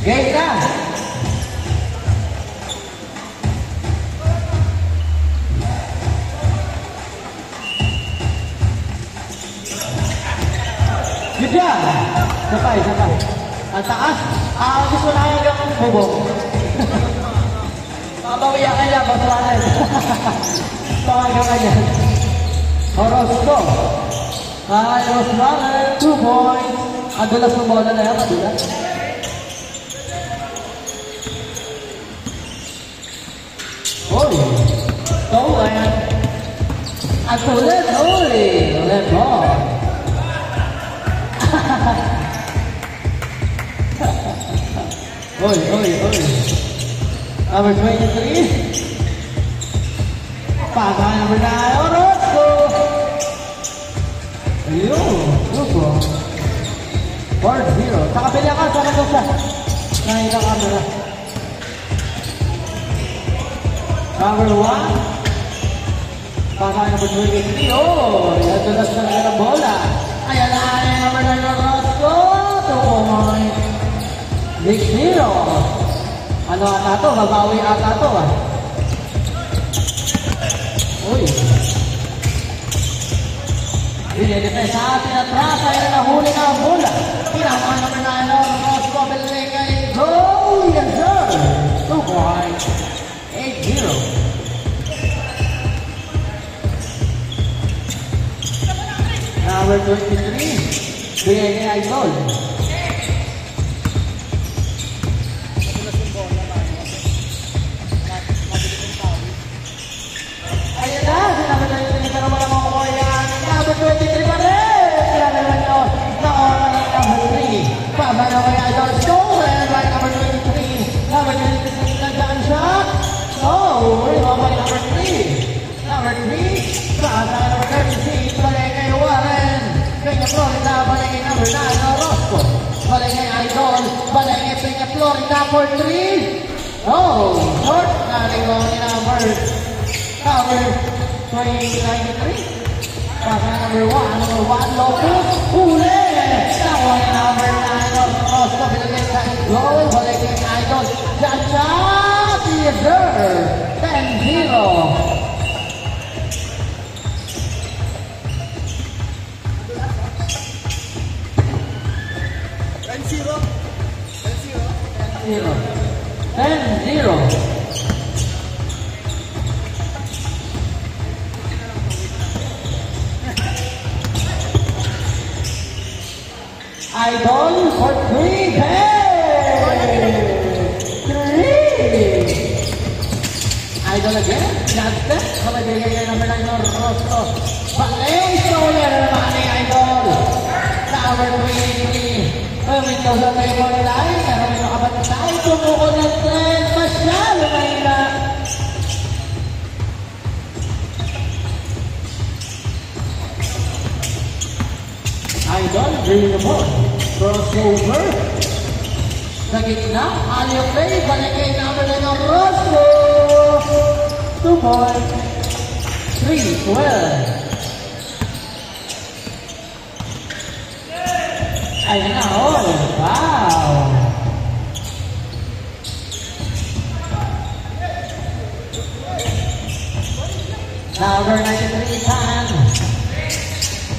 Game na! Good job! Sabay. Ang taas. Gusto na yung bubong. Mabawiya ka niya, basuranan. Tawagan ka niya. Orozco. Rosmanan, 2 points. Ang dulas ng bola na yan, madulas. Stolen. Ang sulit, ulit ball. Number 23. Pasa number 9, Orozco. Ayun, Orozco. 4-0. Sa kapilya ka, sa nagkasa. Nakita ka na. Number 1. Pasa number 23. Nadulas na nga ng bola. Ayan na, number 9, Orozco. 2 points. 6-0. Ano ata to? Mabawi ata to ah. Binilipay sa atin at rasa ay nahuli na ang bola. Pinamang naman na Orozco Belengay. Goal! Yes sir! 2 points. 8-0. Number 23. Belengay goal. Number 23 pa rin! Kaya naman yun, nakuha ng number 3. Pabana kay Idol Stolen by number 23. Number 23 nagdaan shot. Rebound by number 3. Number 3, Pasa number 36, balik kay Warren. Peña Florida, balik kay number 9, Orozco. Balik kay Idol, balik kay Peña Florida for 3. Short na rebound ni number 93. Pasa number 1, Lopez, huli! Nakuha ni number 9, Orozco, binigay sa goal, balik kay Idol, Chacha, Theater, 10-0. Idol for 3, Idol again, Johnson, kabagay kay number 9, Orozco. Balik, Stolen naman ni Idol. Number 23, Pumito sa table line, pero may nakapatay, tumuko ng trend, masyado mahina. Idol, bring the ball. Crossover. Sa gitna, alley of play, balik kay number 9, Orozco. 2 points. 3-12. Ayan na, wow! Number 93, Tan.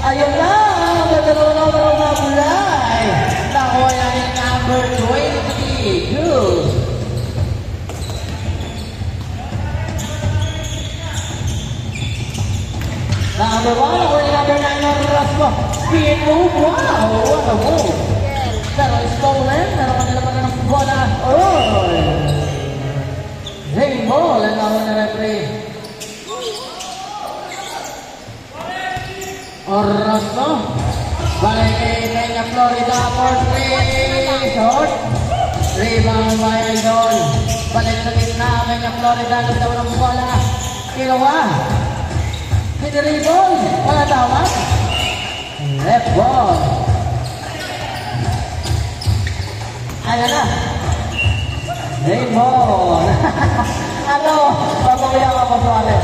Ayun na! Magdadalawa na mabulay! Nakuha yan yung number 20. Good! Number 1, or number 9, Orozco. Speed move, wow! What a move! Pero Stolen, meron kanila pa ng bola. Zing ball, ang laro na referee. Orozco. Balik kay Peña Florida for 3. Short. Rebound by Idol. Balik sa gitna, Peña Florida. Nagdaw ng bola. Kinuha. Piniribol. Wala tawag. Left ball. Ayan na. Left ball. Ano? Pagpapaya ka po sa alit.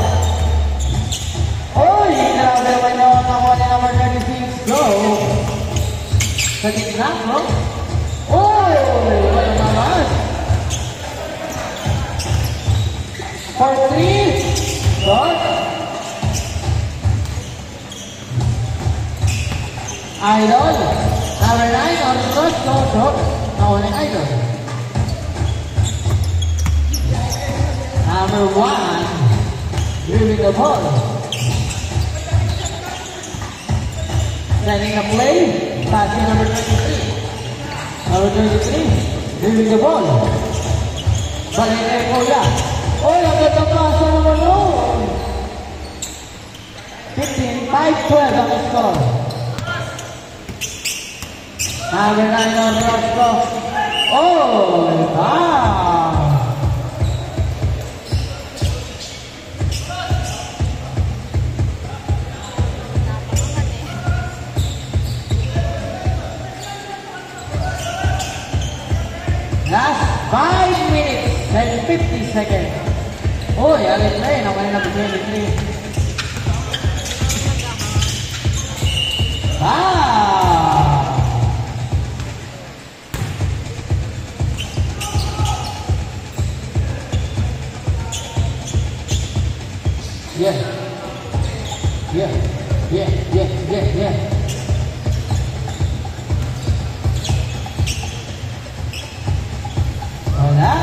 Grabe naman yun. Nakuha ni number 36. Go. Sa gitna, no? Wala naman. Roscoe shot. Nawalan idol. Number 1, dribbling the ball. Setting the play, passing number 23. Number 23, dribbling the ball. Balik kay Kuya. Oy, ang ganda pasa naman noon. 15-5-12 ang score. Number 9 on Roscoe. Oh, wow. Last 5 minutes and 50 seconds. Oh, yalit na yun. Ang kanina po 23. Yeah. Yeah. Yeah. Yeah. Yeah. Yeah. Wala.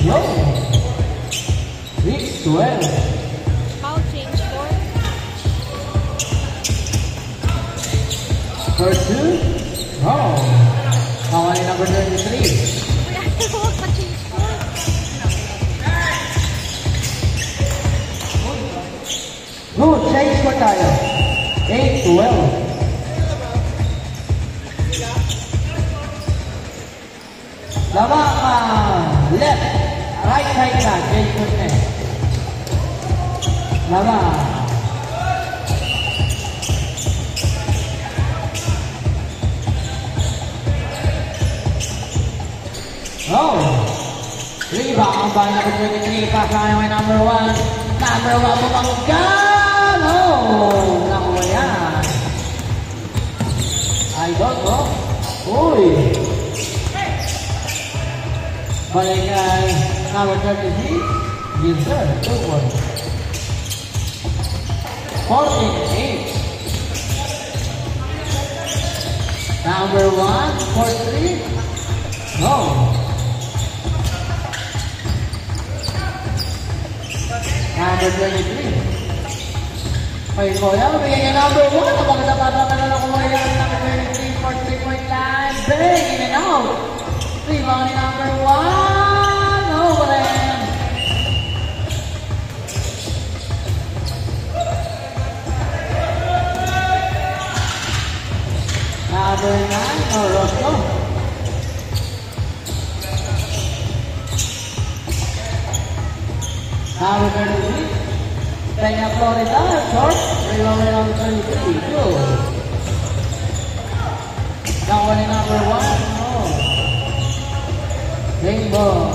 Yo. 6-12. Foul change for 2. Oh. Nakawali number 33. Huwag pa-change score. Good, change for tayo. 8-12. Lamang left, right side na, change for 10. Lamang. Oh. Rebound by number 23, pass tayo kay number 1. Number 1 bumanggan! Oh, nakuha yan. Idol, oh. Uy. Balik kay number 36. Yes, sir. Good one. 14-8. Number 1, 4-3. No. Number 23. Ay, Kuya, bigyan niya number 1. Ang maganda pa na lang Kuya. Number 23 for 3-point line. Big in and out. Rebound ni number 1. Oh, wala yan. Number 9, oh, Roscoe. Number 33, Peña Florida, short, rebound by number 33, good. Now one in number 1, oh. Rainbow.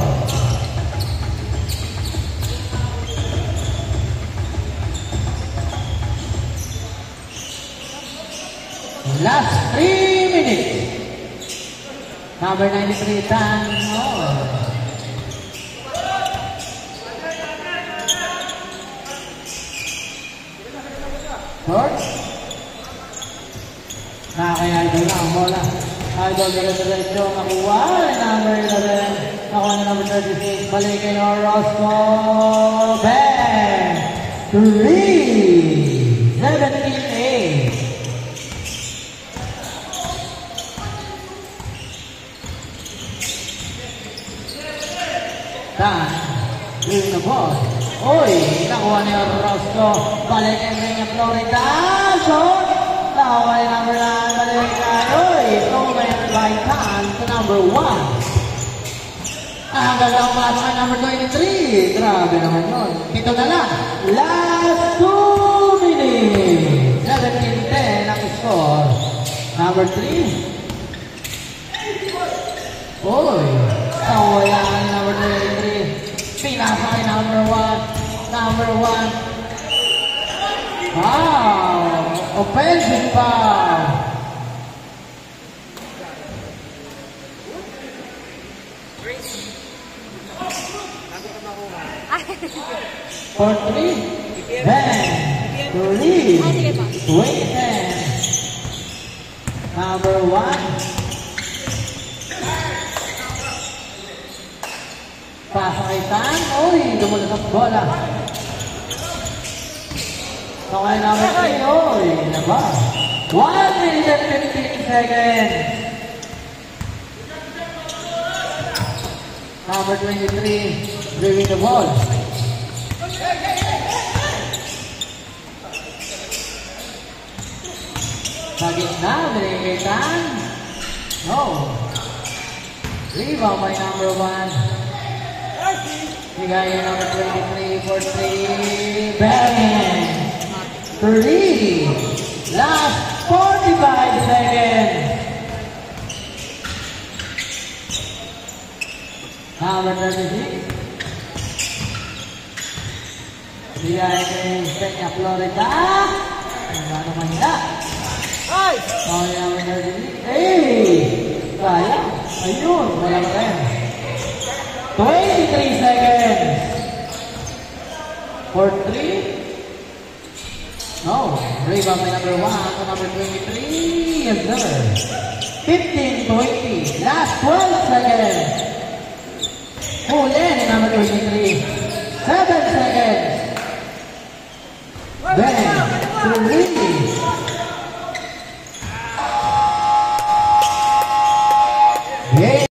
Last 3 minutes. Number 93, Dan, oh. Short. Nakakaya-idol na ang bola. Idol diretso nakuha. Number 11. Nakuha na number 36. Balik kay Roscoe. Bang! 3! 17-8. Dan. Doing the ball. Uy! Nakuha ni Roscoe. Balik kay Peña Florida. Shot! Nakuha ni number 9. Balik kay Uy! Stolen by Tan to number 1. Ang gagawang pasok kay number 23. Grabe naman nun. Ito na lang. Last 2 minutes. 17-10 ang score. Number 3. Uy! Nawala ni number 23. Pinasa kay number 1. Number 1. Wow! Offensive foul. For 3. Then, to lead. Ah, sige po. 20. Number 1. Pasakitan. Uy, dumunod sa bola. Okay, number 3. Uy, naba. 1 minute and 15 seconds. Number 23, bringing the ball. Sa gitna, binigitan. No. Rebound by number 1. Bigay yung number 23 for 3. Bang! 3. Last 45 seconds. Number 36. Bigay kay Peña Florida. Ano man na. Okay, number 36. Hey! Kaya. Ayun. Wala pa rin. 23 seconds. For 3. No. Rebound by number 1 to number 23. Yes, sir. 15-20. Last 12 seconds.